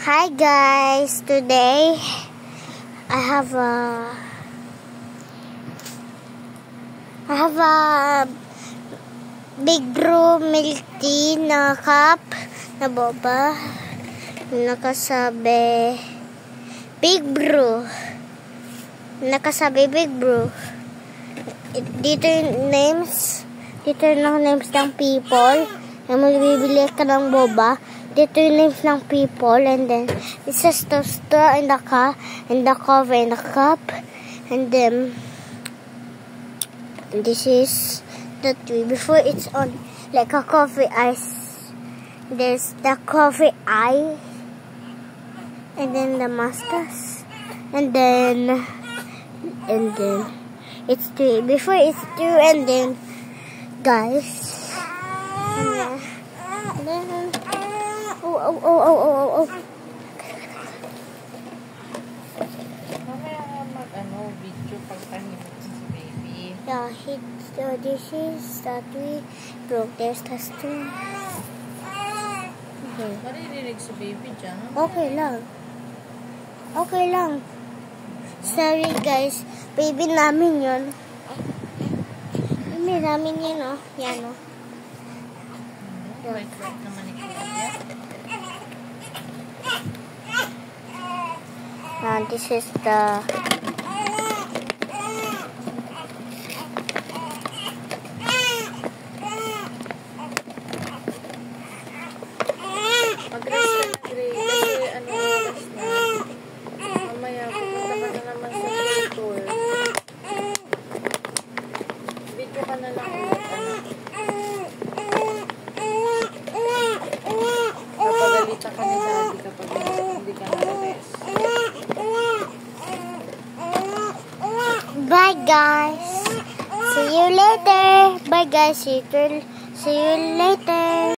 Hi guys, today I have a big brew milk tea na cup na boba. Nakasabi big brew. Nakasabi big brew. Dito yung names. Dito yung names ng people. Na magbibili ka ng boba. Dito yung names ng people, and then it says the straw in the cup, and the cover in the cup, and then this is the tree. Before it's on like a coffee ice. There's the coffee eye, and then the mustache, and then it's tree. Before it's true, and then guys. Oh. Mamaya video pagtanim si baby. Yeah, this is that we broke. There's the string. Okay. Maririnig si baby dyan. Okay lang. Sorry guys, baby namin yun. Baby namin yun, oh. Yan, oh. Right naman ni Kuya. This is the Mag-rest ka na, Gray. Kasi oras na. Mamaya, pupunta ka na naman sa tour. Video ka na lang ulit, Papagalitan ka ni Daddy kapag hindi ka na-rest. Bye guys. See you later. Bye guys. See you later.